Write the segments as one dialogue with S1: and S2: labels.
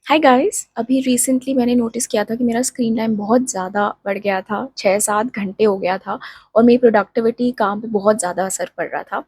S1: Hi guys. अभी recently मैंने notice किया था कि मेरा स्क्रीन टाइम बहुत ज़्यादा बढ़ गया था। 6-7 घंटे हो गया था और मेरी प्रोडक्टिविटी काम पे बहुत ज़्यादा असर पड़ रहा था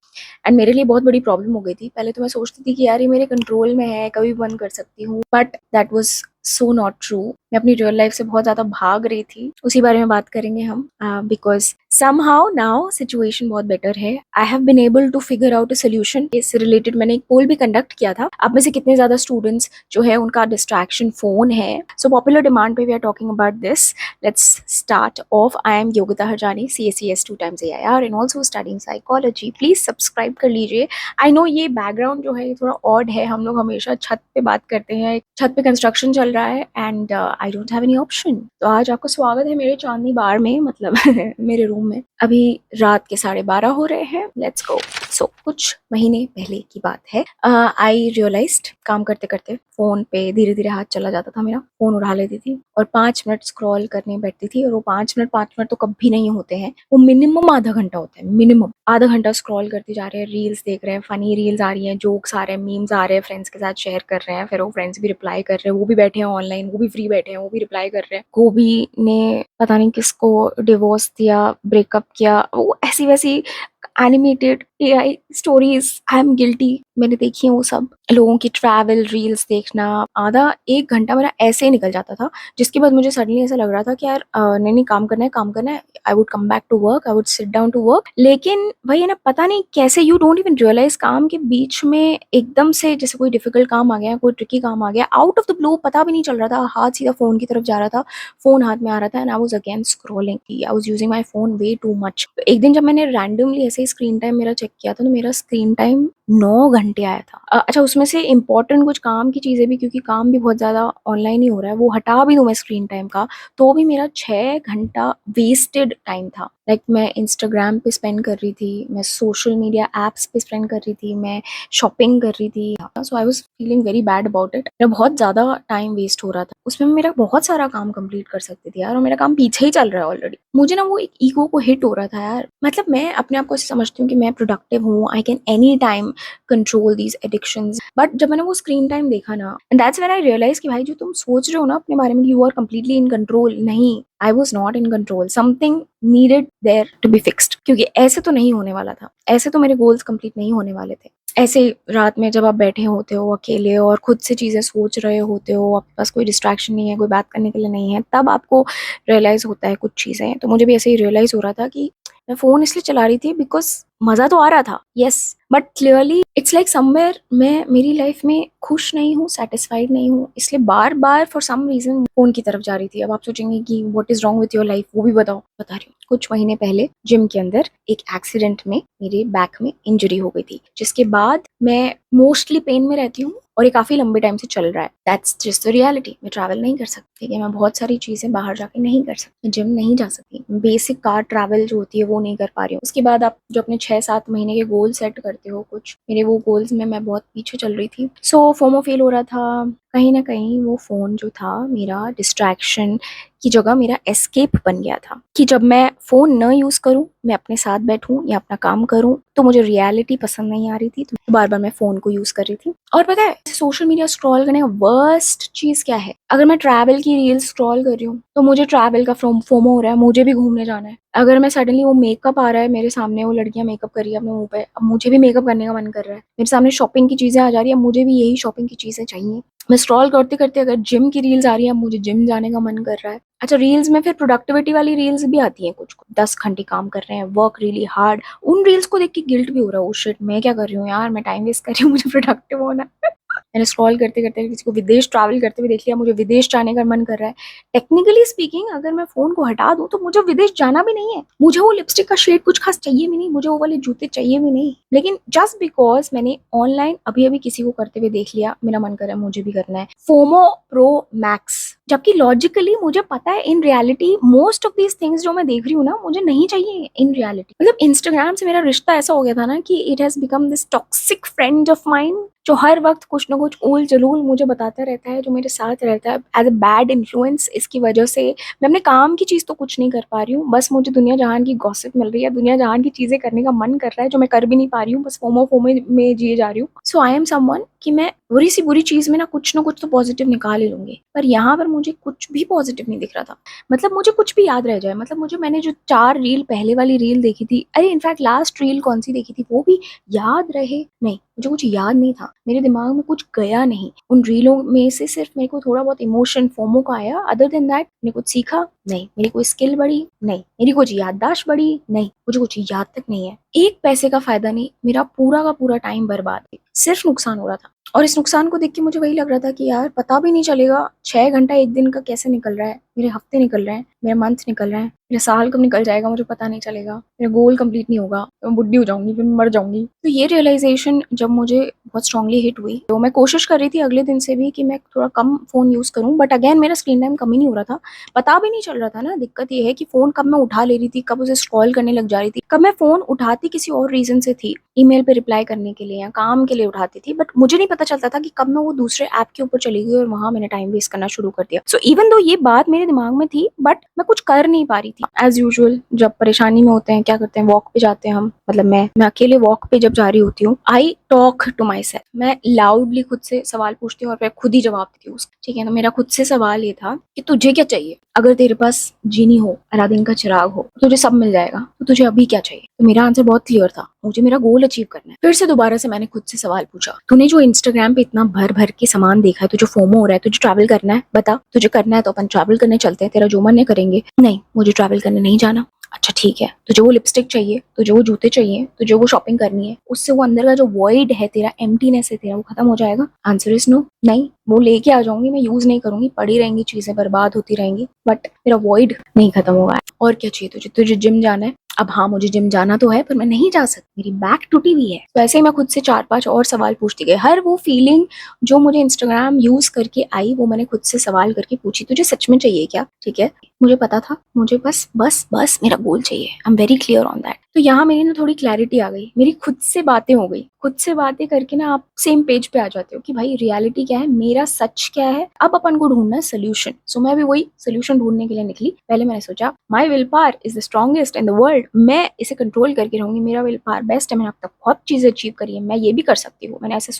S1: एंड मेरे लिए बहुत बड़ी प्रॉब्लम हो गई थी। पहले तो मैं सोचती थी कि यार ये मेरे कंट्रोल में है, कभी भी बंद कर सकती हूँ, but that was so not true. मैं अपनी रियल लाइफ से बहुत ज़्यादा भाग रही थी। उसी बारे में बात करेंगे हम, बिकॉज समहाउ नाउ सिचुएशन बहुत बेटर है। I have been able to figure out a solution. इससे रिलेटेड मैंने एक पोल भी कंडक्ट किया था, आप में से कितने ज़्यादा स्टूडेंट्स जो है उनका डिस्ट्रैक्शन फोन है। सो पॉपुलर डिमांड पे we are talking about this. Let's start off. I am Yogita Harjani, CACS 2 times AIR and also studying psychology. Please subscribe कर लीजिए। आई नो ये बैकग्राउंड जो है ये थोड़ा ऑड है, हम लोग हमेशा छत पे बात करते हैं, छत पे कंस्ट्रक्शन चल रहा है and I don't have any option. तो आज आपको स्वागत है मेरे चांदनी बार में, मतलब मेरे रूम में। अभी रात के 12:30 हो रहे हैं। Let's go. सो कुछ महीने पहले की बात है। आई रियलाइज्ड काम करते करते फोन पे धीरे धीरे हाथ चला जाता था मेरा, फोन उठा लेती थी और 5 मिनट स्क्रॉल करने बैठती थी। और वो 5 मिनट तो कभी नहीं होते हैं, वो मिनिमम आधा घंटा होता है। मिनिमम आधा घंटा स्क्रॉल करते जा रहे हैं, रील्स देख रहे हैं, फनी रील्स आ रही हैं, जोक्स आ रहे हैं, मीम्स आ रहे हैं, फ्रेंड्स के साथ शेयर कर रहे हैं, फिर वो फ्रेंड्स भी रिप्लाई कर रहे हैं, वो भी बैठे हैं ऑनलाइन, वो भी फ्री बैठे हैं, वो भी रिप्लाई कर रहे हैं। गोभी ने पता नहीं किसको डिवोर्स दिया, ब्रेकअप किया, वो ऐसी वैसी animated AI stories. I am guilty, मैंने देखी है वो सब। लोगों की ट्रैवल रील्स देखना, आधा 1 घंटा मेरा ऐसे ही निकल जाता था। जिसके बाद मुझे सडनली ऐसा लग रहा था कि यार नहीं नहीं, काम करना है, काम करना है। I would come back to work, I would sit down to work. लेकिन भाई है ना, पता नहीं कैसे यू डोंट इवन रियलाइज, काम के बीच में एकदम से जैसे कोई डिफिकल्ट काम आ गया, कोई ट्रिकी काम आ गया, आउट ऑफ द ब्लू, पता भी नहीं चल रहा था, हाथ सीधा फोन की तरफ जा रहा था, फोन हाथ में आ रहा था and I was again scrolling. I was using my phone way too much. तो एक दिन जब मैंने रैंडमली ऐसे ही स्क्रीन टाइम मेरा चेक किया था, तो मेरा स्क्रीन टाइम 9 घंटे आया था। अच्छा, उसमें से इंपॉर्टेंट कुछ काम की चीजें भी, क्योंकि काम भी बहुत ज्यादा ऑनलाइन ही हो रहा है, वो हटा भी दूं मैं स्क्रीन टाइम का, तो भी मेरा 6 घंटा वेस्टेड टाइम था। लाइक मैं इंस्टाग्राम पे स्पेंड कर रही थी, मैं सोशल मीडिया एप्स पे स्पेंड कर रही थी, मैं शॉपिंग कर रही थी। So I was feeling very bad about it. मेरा बहुत ज्यादा टाइम वेस्ट हो रहा था उसमें। मेरा बहुत सारा काम कंप्लीट कर सकती थी यार, और मेरा काम पीछे ही चल रहा है ऑलरेडी। मुझे ना वो एक ईगो को हिट हो रहा था यार। मतलब मैं अपने आप को ऐसे समझती हूँ कि मैं प्रोडक्टिव हूँ, I can any time control these addictions. But जब मैंने वो स्क्रीन टाइम देखा ना, and that's when I realize कि भाई जो तुम सोच रहे हो ना अपने बारे में, you are completely in control, नहीं, I was not in control. Something needed there to be fixed, क्योंकि ऐसे तो नहीं होने वाला था, ऐसे तो मेरे गोल्स कंप्लीट नहीं होने वाले थे। ऐसे रात में जब आप बैठे होते हो अकेले और खुद से चीजें सोच रहे होते हो, आपके पास कोई डिस्ट्रैक्शन नहीं है, कोई बात करने के लिए नहीं है, तब आपको रियलाइज होता है कुछ चीजें। तो मुझे भी ऐसे ही रियलाइज हो रहा था कि मैं फोन इसलिए चला रही थी बिकॉज मजा तो आ रहा था, yes, but clearly it's like somewhere मैं मेरी लाइफ में खुश नहीं हूँ, सेटिस्फाइड नहीं हूँ, इसलिए बार बार फॉर सम रीजन फोन की तरफ जा रही थी। अब आप सोचेंगे कि what is wrong with your life, वो भी बताओ। बता रही हूँ। कुछ महीने पहले जिम के अंदर एक एक्सीडेंट में मेरे बैक में इंजरी हो गई थी, जिसके बाद मैं मोस्टली पेन में रहती हूँ और ये काफी लंबे टाइम से चल रहा है। That's just the reality. मैं ट्रैवल नहीं कर सकती, ठीक है, मैं बहुत सारी चीजें बाहर जाके नहीं कर सकती, जिम नहीं जा सकती, बेसिक कार ट्रैवल जो होती है वो नहीं कर पा रही हूँ। उसके बाद आप जो अपने 6-7 महीने के गोल सेट करते हो, कुछ मेरे वो गोल्स में मैं बहुत पीछे चल रही थी। सो फोमो फील हो रहा था। कहीं ना कहीं वो फोन जो था मेरा डिस्ट्रैक्शन की जगह मेरा एस्केप बन गया था, कि जब मैं फोन न यूज करूं, मैं अपने साथ बैठूं या अपना काम करूं, तो मुझे रियलिटी पसंद नहीं आ रही थी, तो बार बार मैं फोन को यूज कर रही थी। और पता है सोशल मीडिया स्क्रॉल करने का वर्स्ट चीज क्या है? अगर मैं ट्रैवल की रील्स स्क्रॉल कर रही हूँ तो मुझे ट्रैवल का फोमो हो रहा है, मुझे भी घूमने जाना है। अगर मैं सडनली वो मेकअप आ रहा है मेरे सामने, वो लड़कियां मेकअप कर रही है अपने मुंह पे, अब मुझे भी मेकअप करने का मन कर रहा है। मेरे सामने शॉपिंग की चीजें आ जा रही है, मुझे भी यही शॉपिंग की चीजें चाहिए। मैं स्क्रॉल करते करते अगर जिम की रील्स आ रही है, अब मुझे जिम जाने का मन कर रहा है। अच्छा, रील्स में फिर प्रोडक्टिविटी वाली रील्स भी आती हैं, कुछ 10 घंटे काम कर रहे हैं, वर्क रियली हार्ड, उन रील्स को देख के गिल्ट भी हो रहा है, ओ शिट मैं क्या कर रही हूँ यार, मैं टाइम वेस्ट कर रही हूँ, मुझे प्रोडक्टिव होना है। मैंने स्क्रॉल करते करते किसी को विदेश ट्रैवल करते हुए देख लिया, मुझे विदेश जाने का मन कर रहा है। टेक्निकली स्पीकिंग अगर मैं फोन को हटा दूं तो मुझे विदेश जाना भी नहीं है, मुझे वो लिपस्टिक का शेड कुछ खास चाहिए भी नहीं, मुझे वो वाले जूते चाहिए भी नहीं, लेकिन जस्ट बिकॉज मैंने ऑनलाइन अभी अभी किसी को करते हुए देख लिया, मेरा मन कर रहा है मुझे भी करना है। FOMO pro max. जबकि लॉजिकली मुझे पता है in reality most of these things जो मैं देख रही हूँ ना, मुझे नहीं चाहिए इन रियलिटी। मतलब इंस्टाग्राम से मेरा रिश्ता ऐसा हो गया था ना कि it has become this toxic friend of mine, जो हर वक्त कुछ ना कुछ ऊल-जलूल मुझे बताता रहता है, जो मेरे साथ रहता है एज़ अ बैड इन्फ्लुएंस। इसकी वजह से मैं अपने काम की चीज़ तो कुछ नहीं कर पा रही हूँ, बस मुझे दुनिया जहान की गॉसिप मिल रही है, दुनिया जहान की चीज़ें करने का मन कर रहा है, जो मैं कर भी नहीं पा रही हूँ, बस फोमो में जिए जा रही हूँ। सो आई एम समवन कि मैं बुरी सी बुरी चीज़ में ना कुछ तो पॉज़िटिव निकाल ही लूँगी, पर यहाँ पर मुझे कुछ भी पॉज़िटिव नहीं दिख रहा था। मतलब मुझे कुछ भी याद रह जाए, मतलब मुझे मैंने जो 4 रील पहले वाली रील देखी थी, अरे इनफैक्ट लास्ट रील कौन-सी देखी थी वो भी याद रहे, नहीं, मुझे कुछ याद नहीं था। मेरे दिमाग में कुछ गया नहीं। उन रीलों में से सिर्फ़ मेरे को थोड़ा बहुत इमोशन फोमो का आया, अदर देन दैट मैंने कुछ सीखा? नहीं। मेरी कोई स्किल बढ़ी? नहीं। मेरी कुछ याददाश्त बढ़ी? नहीं। मुझे कुछ याद तक नहीं है। 1 पैसे का फ़ायदा नहीं, मेरा पूरा का पूरा टाइम बर्बाद है। सिर्फ़ नुकसान हो रहा था और इस नुकसान को देख के मुझे वही लग रहा था कि यार पता भी नहीं चलेगा 6 घंटा 1 दिन का कैसे निकल रहा है, मेरे हफ़्ते निकल रहे हैं, मेरा मंथ निकल रहा है, मेरा साल कब निकल जाएगा मुझे पता नहीं चलेगा, मेरा गोल कंप्लीट नहीं होगा, तो मैं बुड्ढी हो जाऊँगी, फिर मैं मर जाऊँगी। तो ये रियलाइज़ेशन जब मुझे बहुत स्ट्रांगली हिट हुई, तो मैं कोशिश कर रही थी अगले दिन से भी कि मैं थोड़ा कम फ़ोन यूज़ करूँ, बट अगेन मेरा स्क्रीन टाइम कम ही नहीं हो रहा था। पता भी नहीं चल रहा था ना, दिक्कत ये है कि फ़ोन कब मैं उठा ले रही थी, कब उसे स्क्रॉल करने लग जा रही थी, कब मैं फ़ोन उठाती किसी और रीज़न से थी, ईमेल पे रिप्लाई करने के लिए या काम के लिए उठाती थी, बट मुझे नहीं पता चलता था कि कब मैं वो दूसरे ऐप के ऊपर चली गई और वहाँ मैंने टाइम वेस्ट करना शुरू कर दिया। सो इवन दो ये बात मेरे दिमाग में थी, बट मैं कुछ कर नहीं पा रही थी। एज़ यूजुअल जब परेशानी में होते हैं, क्या करते हैं, वॉक पे जाते हैं हम, मतलब मैं अकेले वॉक पे जब जा रही होती हूँ, I talk to myself. मैं लाउडली खुद से सवाल पूछती हूँ और मैं खुद ही जवाब देती हूँ उसका, ठीक है? तो मेरा खुद से सवाल ये था कि तुझे क्या चाहिए? अगर तेरे पास जीनी हो, अलादीन का चिराग हो, तो तुझे सब मिल जाएगा, तो तुझे अभी क्या चाहिए? तो मेरा आंसर बहुत क्लियर था, मुझे मेरा गोल अचीव करना है। फिर से दोबारा से मैंने खुद से सवाल पूछा, तूने जो इंस्टाग्राम पे इतना भर-भर के सामान देखा है, तुझे फोमो हो रहा है, तुझे ट्रैवल करना है, बता, तुझे करना है तो अपन ट्रैवल करने चलते हैं, तेरा जो मन है करेंगे। नहीं, मुझे ट्रैवल करने नहीं जाना। अच्छा ठीक है, तुझे वो लिपस्टिक चाहिए, तुझे वो जूते चाहिए, तुझे वो शॉपिंग करनी है, उससे वो अंदर का जो वॉइड है तेरा, एम्प्टीनेस है तेरा, वो खत्म हो जाएगा? Answer is no. नहीं, वो लेके आ जाऊंगी, मैं यूज नहीं करूंगी, पड़ी रहेंगी चीजें, बर्बाद होती रहेंगी, बट मेरा वॉइड नहीं खत्म होगा। और क्या चाहिए तुझे? तुझे जिम जाना है? अब हाँ, मुझे जिम जाना तो है, पर मैं नहीं जा सकती, मेरी बैक टूटी हुई है। तो ऐसे ही मैं खुद से 4-5 और सवाल पूछती गई। हर वो फीलिंग जो मुझे इंस्टाग्राम यूज करके आई, वो मैंने खुद से सवाल करके पूछी, तुझे सच में चाहिए क्या? ठीक है, मुझे पता था, मुझे बस मेरा गोल चाहिए। I am very clear on that. तो यहाँ मेरी ना थोड़ी क्लैरिटी आ गई, मेरी खुद से बातें हो गई। खुद से बातें करके ना आप सेम पेज पे आ जाते हो कि भाई रियलिटी क्या है, मेरा सच क्या है, अब अपन को ढूंढना है सोल्यूशन। सो मैं भी वही सोल्यूशन ढूंढने के लिए निकली। पहले मैंने सोचा my will power is the strongest in the world, मैं इसे कंट्रोल करके रहूंगी, मेरा विल पावर बेस्ट है, मैंने अब तक बहुत चीजें अचीव करी है, मैं ये भी कर सकती हूँ। मैंने ऐसा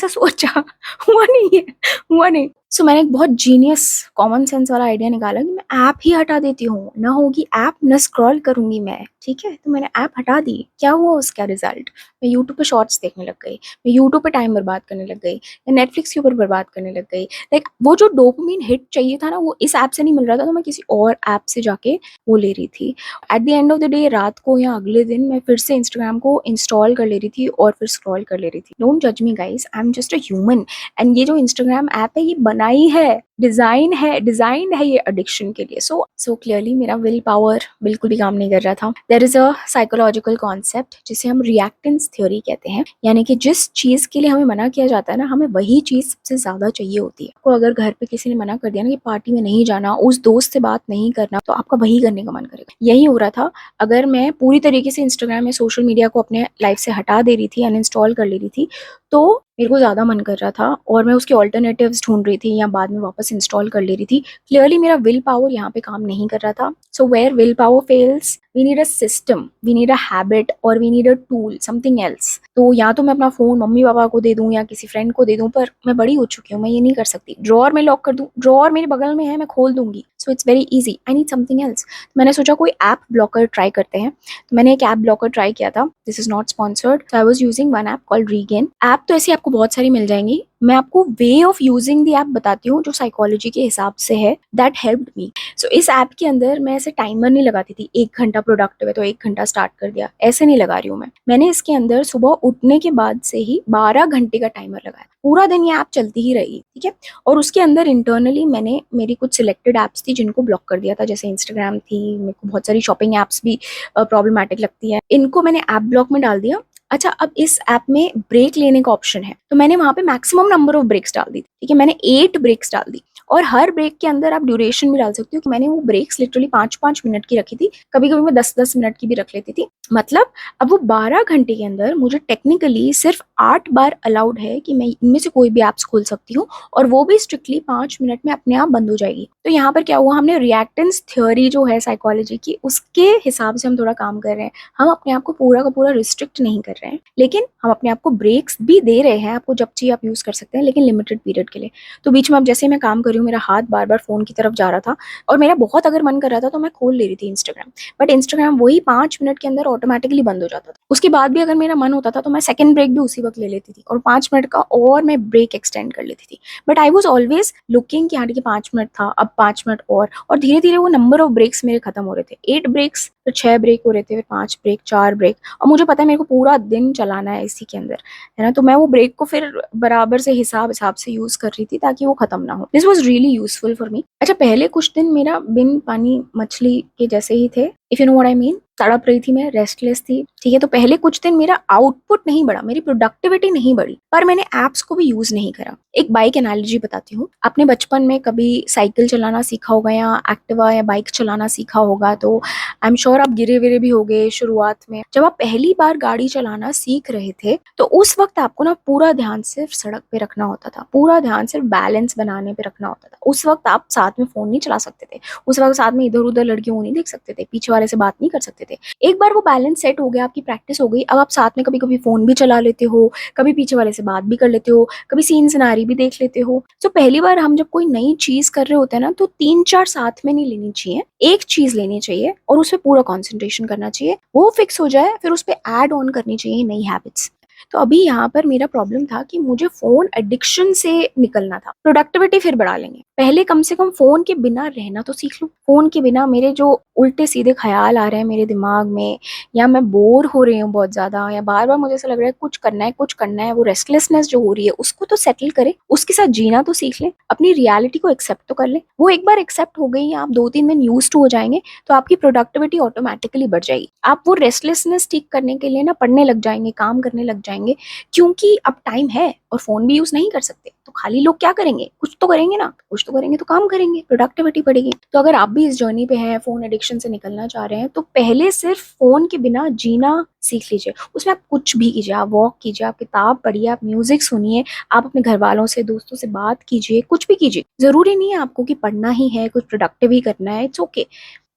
S1: सोचा हुआ नहीं है, हुआ नहीं। सो मैंने एक बहुत जीनियस कॉमन सेंस वाला आइडिया निकाला कि मैं ऐप ही हटा देती हूँ, ना होगी ऐप, ना स्क्रॉल करूंगी मैं, ठीक है? तो मैंने ऐप हटा दी। क्या हुआ उसका रिजल्ट? मैं यूट्यूब पे शॉर्ट्स देखने लग गई, मैं यूट्यूब पे टाइम बर्बाद करने लग गई, मैं नेटफ्लिक्स के ऊपर बर्बाद करने लग गई। लाइक वो जो डोपामिन हिट चाहिए था ना, वो इस ऐप से नहीं मिल रहा था, तो मैं किसी और ऐप से जाके वो ले रही थी। At the end of the day, रात को या अगले दिन मैं फिर से इंस्टाग्राम को इंस्टॉल कर ले रही थी और फिर स्क्रॉल कर ले रही थी। डोंट जज me guys, I am just a human. And ये जो इंस्टाग्राम ऐप है, ये बनाई है, डिजाइन है ये एडिक्शन के लिए। सो क्लियरली मेरा विल पावर बिल्कुल भी काम नहीं कर रहा था। There is a psychological concept जिसे हम रिएक्टेंस थ्योरी कहते हैं, यानी कि जिस चीज के लिए हमें मना किया जाता है ना, हमें वही चीज सबसे ज्यादा चाहिए होती है। आपको अगर घर पे किसी ने मना कर दिया ना कि पार्टी में नहीं जाना, उस दोस्त से बात नहीं करना, तो आपका वही करने का मन करेगा। यही हो रहा था। अगर मैं पूरी तरीके से इंस्टाग्राम या सोशल मीडिया को अपने लाइफ से हटा दे रही थी, अनइंस्टॉल कर ले रही थी, तो मेरे को ज़्यादा मन कर रहा था और मैं उसके ऑल्टरनेटिव्स ढूंढ रही थी या बाद में वापस इंस्टॉल कर ले रही थी। क्लियरली मेरा विल पावर यहाँ पे काम नहीं कर रहा था। So where willpower fails, we need a system, we need a habit और we need a tool, something else. तो या तो मैं अपना फ़ोन मम्मी पापा को दे दूँ या किसी फ्रेंड को दे दूँ, पर मैं बड़ी हो चुकी हूँ, मैं ये नहीं कर सकती। ड्रॉअर में लॉक कर दूँ, ड्रॉअर मेरे बगल में है, मैं खोल दूंगी। So it's very easy, I need something else. मैंने सोचा कोई ऐप ब्लॉकर ट्राई करते हैं। तो मैंने एक ऐप ब्लॉकर ट्राई किया था। This is not sponsored. I was using one app called regain app. तो ऐसी आपको बहुत सारी मिल जाएंगी। मैं आपको way of using the app बताती हूँ जो साइकोलॉजी के हिसाब से है, दैट हेल्प्ड मी। सो इस ऐप के अंदर मैं ऐसे टाइमर नहीं लगाती थी, 1 घंटा प्रोडक्टिव है तो 1 घंटा स्टार्ट कर दिया, ऐसे नहीं लगा रही हूँ मैं। मैंने इसके अंदर सुबह उठने के बाद से ही 12 घंटे का टाइमर लगाया। पूरा दिन ये ऐप चलती ही रही, ठीक है? और उसके अंदर इंटरनली मैंने मेरी कुछ सिलेक्टेड ऐप्स थी जिनको ब्लॉक कर दिया था, जैसे इंस्टाग्राम थी, मेरे को बहुत सारी शॉपिंग ऐप्स भी प्रॉब्लमैटिक लगती है, इनको मैंने ऐप ब्लॉक में डाल दिया। अच्छा, अब इस ऐप में ब्रेक लेने का ऑप्शन है, तो मैंने वहां पे मैक्सिमम नंबर ऑफ ब्रेक्स डाल दी, ठीक है? मैंने 8 ब्रेक्स डाल दी और हर ब्रेक के अंदर आप ड्यूरेशन भी डाल सकते हो कि मैंने वो ब्रेक्स लिटरली 5-5 मिनट की रखी थी, कभी-कभी मैं 10-10 मिनट की भी रख लेती थी। मतलब अब वो 12 घंटे के अंदर मुझे टेक्निकली सिर्फ 8 बार अलाउड है कि मैं इनमें से कोई भी ऐप्स खोल सकती हूँ, और वो भी स्ट्रिक्टली 5 मिनट में अपने आप बंद हो जाएगी। तो यहाँ पर क्या हुआ, हमने रिएक्टेंस थ्योरी जो है साइकोलॉजी की, उसके हिसाब से हम थोड़ा काम कर रहे हैं। हम अपने आप को पूरा का पूरा रिस्ट्रिक्ट नहीं कर रहे हैं, लेकिन हम अपने आप को ब्रेक्स भी दे रहे हैं। आपको जब चाहिए आप यूज़ कर सकते हैं, लेकिन लिमिटेड पीरियड के लिए। तो बीच में अब जैसे मैं काम कर रही हूँ, मेरा हाथ बार-बार फ़ोन की तरफ जा रहा था और मेरा बहुत अगर मन कर रहा था तो मैं खोल ले रही थी इंस्टाग्राम। बट इंस्टाग्राम वही 5 मिनट के अंदर ऑटोमैटिकली बंद हो जाता था। उसके बाद भी अगर मेरा मन होता था तो मैं सेकंड ब्रेक भी उसी वक़्त ले लेती थी और 5 मिनट का और मैं ब्रेक एक्सटेंड कर लेती थी। But I was always looking कि हाँ ठीक है 5 मिनट था, अब 5 मिनट और धीरे-धीरे वो नंबर ऑफ ब्रेक्स मेरे खत्म हो रहे थे। 8 ब्रेक्स, फिर 6 ब्रेक हो रहे थे, फिर 5 ब्रेक, 4 ब्रेक, और मुझे पता है मेरे को पूरा दिन चलाना है इसी के अंदर, है ना? तो मैं वो ब्रेक को फिर बराबर से हिसाब-हिसाब से यूज़ कर रही थी ताकि वो खत्म ना हो। This was really useful for me. अच्छा, पहले कुछ दिन मेरा बिन पानी मछली के जैसे ही थे, if you know what I mean. तड़प रही थी मैं, रेस्टलेस थी, ठीक है? तो पहले कुछ दिन मेरा आउटपुट नहीं बढ़ा, मेरी प्रोडक्टिविटी नहीं बढ़ी, पर मैंने ऐप्स को भी यूज़ नहीं करा। एक बाइक एनालॉजी बताती हूँ। आपने बचपन में कभी साइकिल चलाना सीखा होगा या एक्टिवा या बाइक चलाना सीखा होगा, तो आई एम श्योर आप गिरे-विरे भी होंगे शुरुआत में। जब आप पहली बार गाड़ी चलाना सीख रहे थे, तो उस वक़्त आपको ना पूरा ध्यान सिर्फ़ सड़क पे रखना होता था, पूरा ध्यान सिर्फ़ बैलेंस बनाने पे रखना होता था। उस वक़्त आप साथ में फ़ोन नहीं चला सकते थे, उस वक़्त साथ में इधर-उधर लड़कियों को नहीं देख सकते थे, पीछे वाले से बात नहीं कर सकते थे। एक बार वो बैलेंस सेट हो गया, आपकी प्रैक्टिस हो गई, अब आप साथ में कभी-कभी फ़ोन भी चला लेते हो, कभी पीछे वाले से बात भी कर लेते हो, कभी सीन सिनेरी भी देख लेते हो। तो पहली बार हम जब कोई नई चीज़ कर रहे होते हैं ना, तो 3-4 साथ में नहीं लेनी चाहिए, एक चीज़ लेनी चाहिए और उस पे पूरा कंसंट्रेशन करना चाहिए। वो फिक्स हो जाए, फिर उस पे ऐड ऑन करनी चाहिए नई हैबिट्स। तो अभी यहाँ पर मेरा प्रॉब्लम था कि मुझे फ़ोन एडिक्शन से निकलना था। प्रोडक्टिविटी फिर बढ़ा लेंगे। पहले कम से कम फ़ोन के बिना रहना तो सीख लूँ। फ़ोन के बिना मेरे जो उल्टे-सीधे ख़्याल आ रहे हैं मेरे दिमाग में, या मैं बोर हो रही हूँ बहुत ज़्यादा, या बार-बार मुझे ऐसा लग रहा है कुछ करना है, वो रेस्टलेसनेस जो हो रही है उसको तो सेटल करें, उसके साथ जीना तो सीख लें, अपनी रियलिटी को एक्सेप्ट तो कर लें। वो एक बार एक्सेप्ट हो गई, आप 2-3 दिन यूज़्ड टू हो जाएँगे, तो आपकी प्रोडक्टिविटी ऑटोमैटिकली बढ़ जाएगी। आप वो रेस्टलेसनेस ठीक करने के लिए ना पढ़ने लग जाएँगे, काम करने लग जाएँगे, क्योंकि अब टाइम है और फ़ोन भी यूज़ नहीं कर सकते। तो खाली लोग क्या करेंगे? कुछ तो करेंगे ना, कुछ तो करेंगे तो काम करेंगे, प्रोडक्टिविटी बढ़ेगी। तो अगर आप भी इस जर्नी पे हैं, फ़ोन एडिक्शन से निकलना चाह रहे हैं, तो पहले सिर्फ़ फ़ोन के बिना जीना सीख लीजिए। उसमें आप कुछ भी कीजिए, आप वॉक कीजिए, आप किताब पढ़िए, आप म्यूज़िक सुनिए, आप अपने घरवालों से, दोस्तों से बात कीजिए, कुछ भी कीजिए। ज़रूरी नहीं है आपको कि पढ़ना ही है, कुछ प्रोडक्टिव ही करना है, इट्स ओके।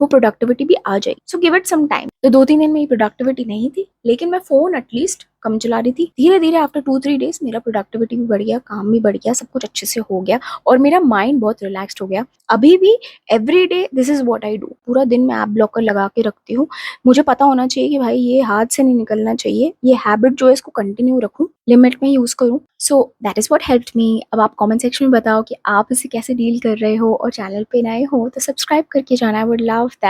S1: वो प्रोडक्टिविटी भी आ जाएगी। So give it some time. तो 2-3 दिन मेरी प्रोडक्टिविटी नहीं थी, लेकिन मैं फ़ोन एटलीस्ट कम चला रही थी। धीरे-धीरे आफ्टर 2-3 डेज़ मेरा प्रोडक्टिविटी भी बढ़ गया, काम भी बढ़ गया, सब कुछ अच्छे से हो गया और मेरा माइंड बहुत रिलैक्स्ड हो गया। अभी भी everyday this is what I do. पूरा दिन मैं ऐप ब्लॉकर लगा के रखती हूँ। मुझे पता होना चाहिए कि भाई ये हाथ से नहीं निकलना चाहिए, ये हैबिट जो है इसको कंटिन्यू रखूँ, लिमिट में यूज़ करूँ। So that is what helped me. अब आप कमेंट सेक्शन में बताओ कि आप इसे कैसे डील कर रहे हो, और चैनल पे नए हो तो सब्सक्राइब करके जाना। I would love that.